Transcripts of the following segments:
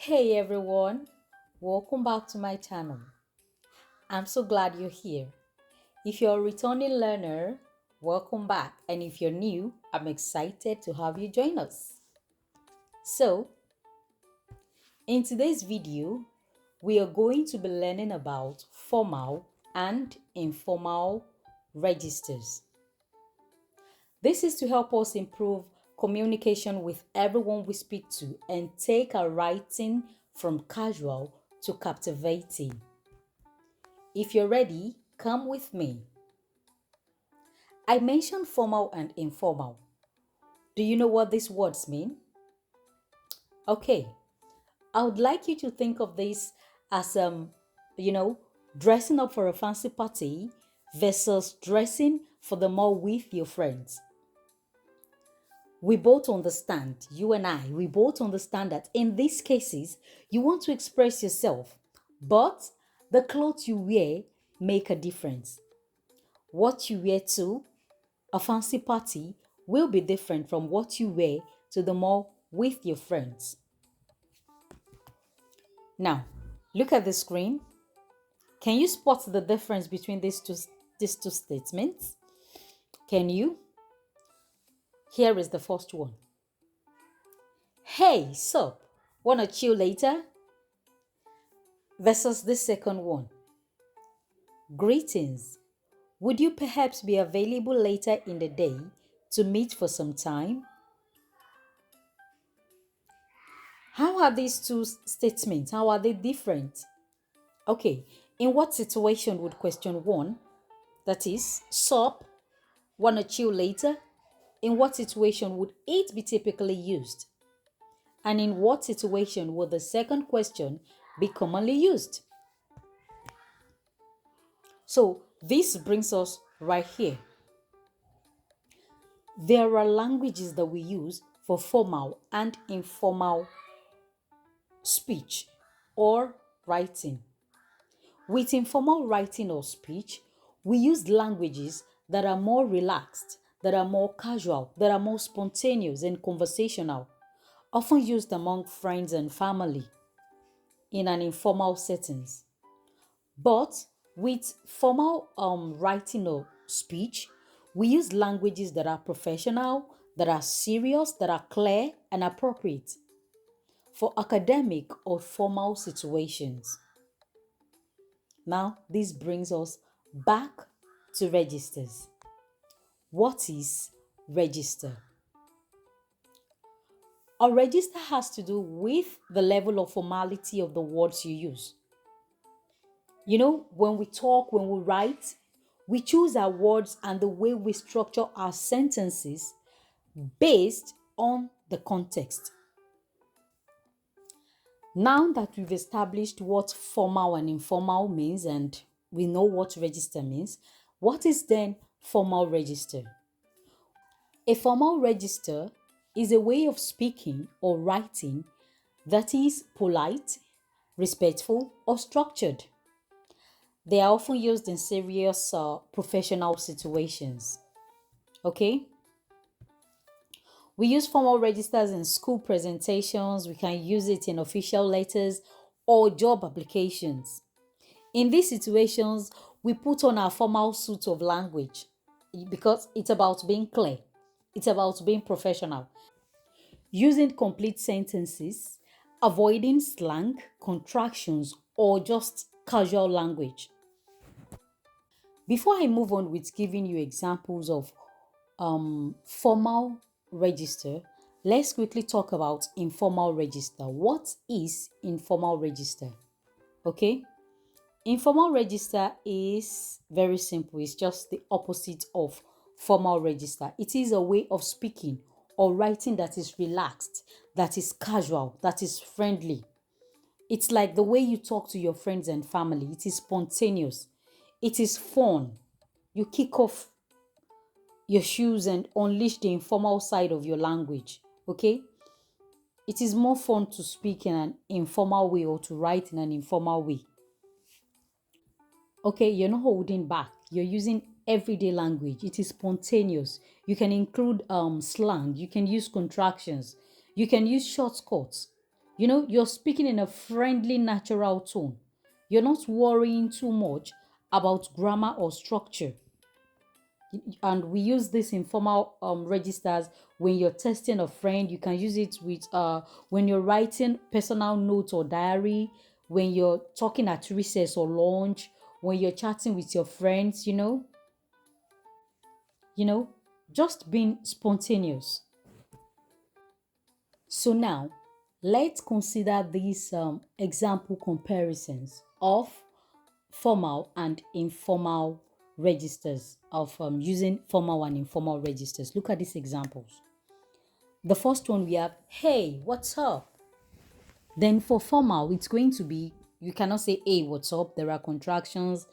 Hey everyone, welcome back to my channel. I'm so glad you're here. If you're a returning learner, welcome back. And if you're new, I'm excited to have you join us. So, in today's video, we are going to be learning about formal and informal registers. This is to help us improve communication with everyone we speak to and take our writing from casual to captivating. If you're ready, come with me. I mentioned formal and informal. Do you know what these words mean? Okay, I would like you to think of this as you know, dressing up for a fancy party versus dressing for the mall with your friends. We both understand, you and we both understand that in these cases, you want to express yourself, but the clothes you wear make a difference. What you wear to a fancy party will be different from what you wear to the mall with your friends. Now, look at the screen. Can you spot the difference between these two statements? Can you? Here is the first one. Hey, sup? Wanna chill later? Versus the second one. Greetings. Would you perhaps be available later in the day to meet for some time? How are these two statements? How are they different? Okay, in what situation would question one, that is, sup, wanna chill later? In what situation would it be typically used? And in what situation would the second question be commonly used? So this brings us right here. There are languages that we use for formal and informal speech or writing. With informal writing or speech, we use languages that are more relaxed, that are more casual, that are more spontaneous and conversational, often used among friends and family in an informal settings. But with formal writing or speech, we use languages that are professional, that are serious, that are clear and appropriate for academic or formal situations. Now, this brings us back to registers. What is register? A register has to do with the level of formality of the words you use. You know, when we talk, when we write, we choose our words and the way we structure our sentences based on the context. Now that we've established what formal and informal means and we know what register means, what is then formal register? A formal register is a way of speaking or writing that is polite, respectful, or structured. They are often used in serious professional situations. Okay? We use formal registers in school presentations, we can use it in official letters or job applications. In these situations, we put on our formal suit of language because it's about being clear, it's about being professional, using complete sentences, avoiding slang, contractions, or just casual language. Before I move on with giving you examples of formal register, let's quickly talk about informal register. What is informal register? Okay, informal register is very simple. It's just the opposite of formal register. It is a way of speaking or writing that is relaxed, that is casual, that is friendly. It's like the way you talk to your friends and family. It is spontaneous. It is fun. You kick off your shoes and unleash the informal side of your language. Okay? It is more fun to speak in an informal way or to write in an informal way. Okay, you're not holding back. You're using everyday language. It is spontaneous. You can include slang. You can use contractions. You can use shortcuts. You're speaking in a friendly, natural tone. You're not worrying too much about grammar or structure. And we use this informal registers when you're testing a friend. You can use it with when you're writing personal notes or diary, when you're talking at recess or lunch, when you're chatting with your friends, you know, just being spontaneous. So now, let's consider these example comparisons of formal and informal registers, of using formal and informal registers. Look at these examples. The first one we have, hey, what's up? Then for formal, it's going to be, you cannot say, hey, what's up? There are contractions,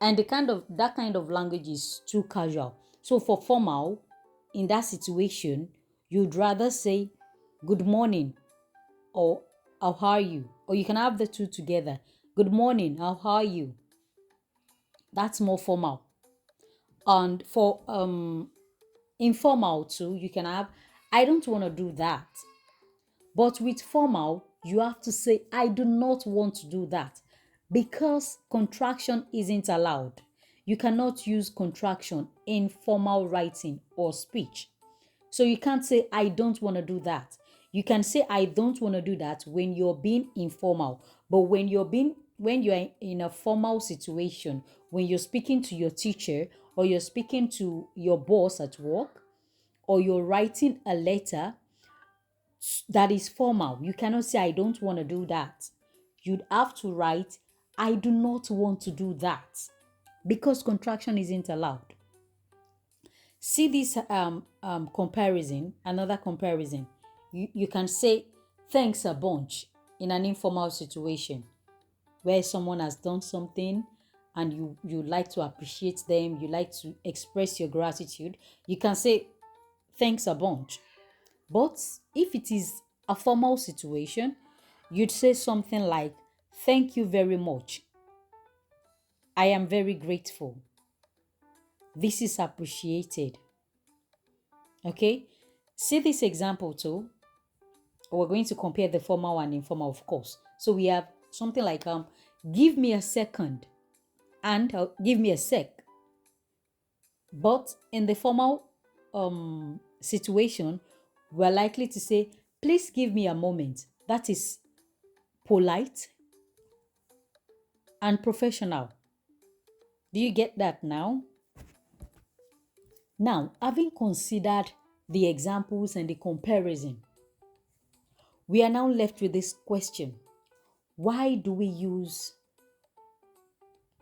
and that kind of language is too casual. So for formal, in that situation, you'd rather say, good morning, or how are you? Or you can have the two together. Good morning, how are you? That's more formal. And for informal too, you can have, I don't want to do that. But with formal, you have to say, I do not want to do that, because contraction isn't allowed. You cannot use contraction in formal writing or speech. So you can't say, I don't want to do that. You can say, I don't want to do that when you're being informal. But when you're in a formal situation, when you're speaking to your teacher, or you're speaking to your boss at work, or you're writing a letter that is formal, you cannot say, I don't want to do that. You'd have to write, I do not want to do that, because contraction isn't allowed. See this comparison, another comparison. You can say thanks a bunch in an informal situation where someone has done something, and you like to appreciate them, you like to express your gratitude. You can say thanks a bunch. But if it is a formal situation, you'd say something like, thank you very much. I am very grateful. This is appreciated. Okay? See this example too. We're going to compare the formal and informal, of course. So we have something like give me a second, and give me a sec. But in the formal situation, we're likely to say, please give me a moment. That is polite and professional. Do you get that now? Now, having considered the examples and the comparison, we are now left with this question. Why do we use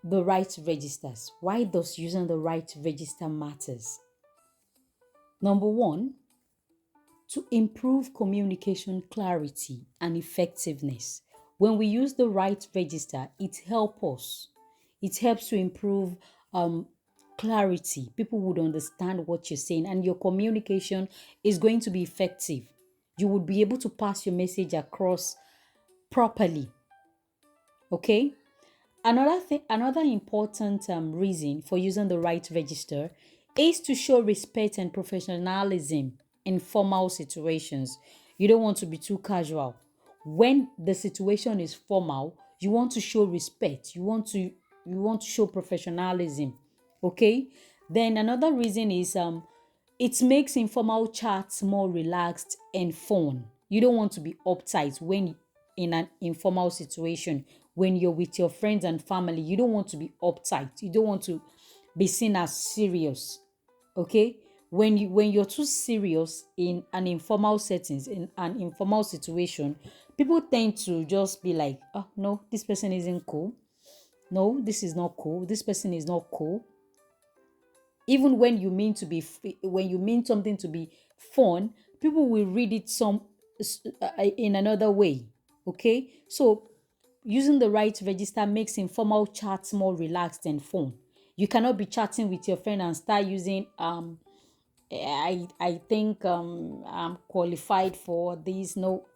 the right registers? Why does using the right register matters? Number one, to improve communication clarity and effectiveness. When we use the right register, it helps us. It helps to improve clarity. People would understand what you're saying, and your communication is going to be effective. You would be able to pass your message across properly. Okay? Another important reason for using the right register is to show respect and professionalism in formal situations. You don't want to be too casual. When the situation is formal, you want to show respect. You want to show professionalism. Okay? Then another reason is it makes informal chats more relaxed and fun. You don't want to be uptight when in an informal situation. When you're with your friends and family, you don't want to be uptight. You don't want to be seen as serious. Okay? When you're too serious in an informal settings, in an informal situation, people tend to just be like, oh no, this person isn't cool. No, this is not cool. This person is not cool. Even when you mean to be when you mean something to be fun, people will read it in another way. Okay, so using the right register makes informal chats more relaxed and fun. You cannot be chatting with your friend and start using I think I'm qualified for this. No,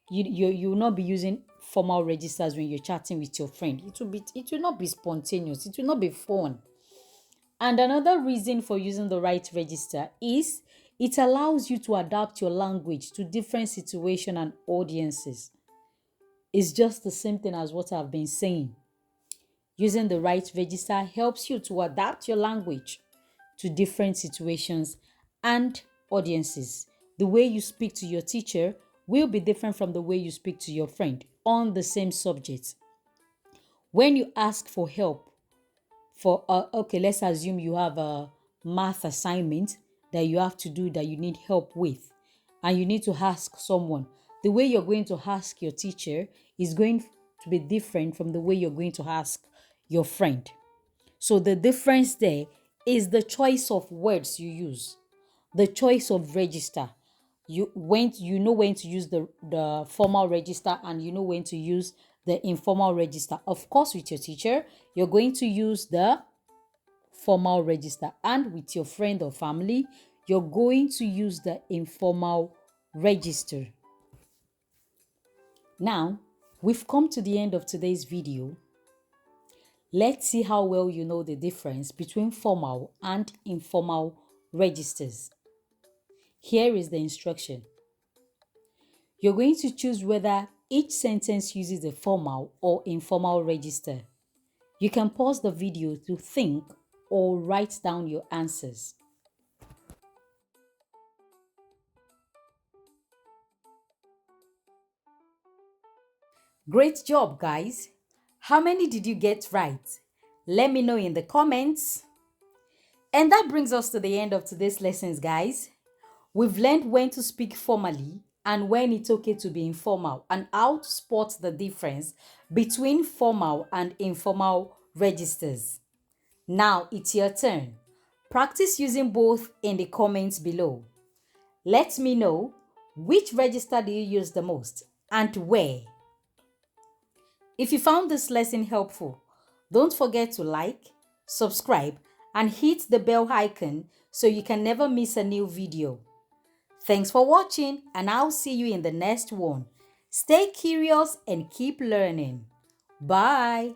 you will not be using formal registers when you're chatting with your friend. It will not be spontaneous, it will not be fun. And another reason for using the right register is it allows you to adapt your language to different situations and audiences. It's just the same thing as what I've been saying. Using the right register helps you to adapt your language to different situations and audiences. The way you speak to your teacher will be different from the way you speak to your friend on the same subject. When you ask for help for okay, let's assume you have a math assignment that you have to do that you need help with, and you need to ask someone. The way you're going to ask your teacher is going to be different from the way you're going to ask your friend. So the difference there is the choice of words you use, the choice of register. You know when to use the formal register, and you know when to use the informal register. Of course, with your teacher, you're going to use the formal register, and with your friend or family, you're going to use the informal register. Now, we've come to the end of today's video. Let's see how well you know the difference between formal and informal registers. Here is the instruction. You're going to choose whether each sentence uses a formal or informal register. You can pause the video to think or write down your answers. Great job, guys! How many did you get right? Let me know in the comments. And that brings us to the end of today's lessons, guys. We've learned when to speak formally and when it's okay to be informal, and how to spot the difference between formal and informal registers. Now it's your turn. Practice using both in the comments below. Let me know, which register do you use the most and where? If you found this lesson helpful, don't forget to like, subscribe, and hit the bell icon so you can never miss a new video. Thanks for watching, and I'll see you in the next one. Stay curious and keep learning. Bye.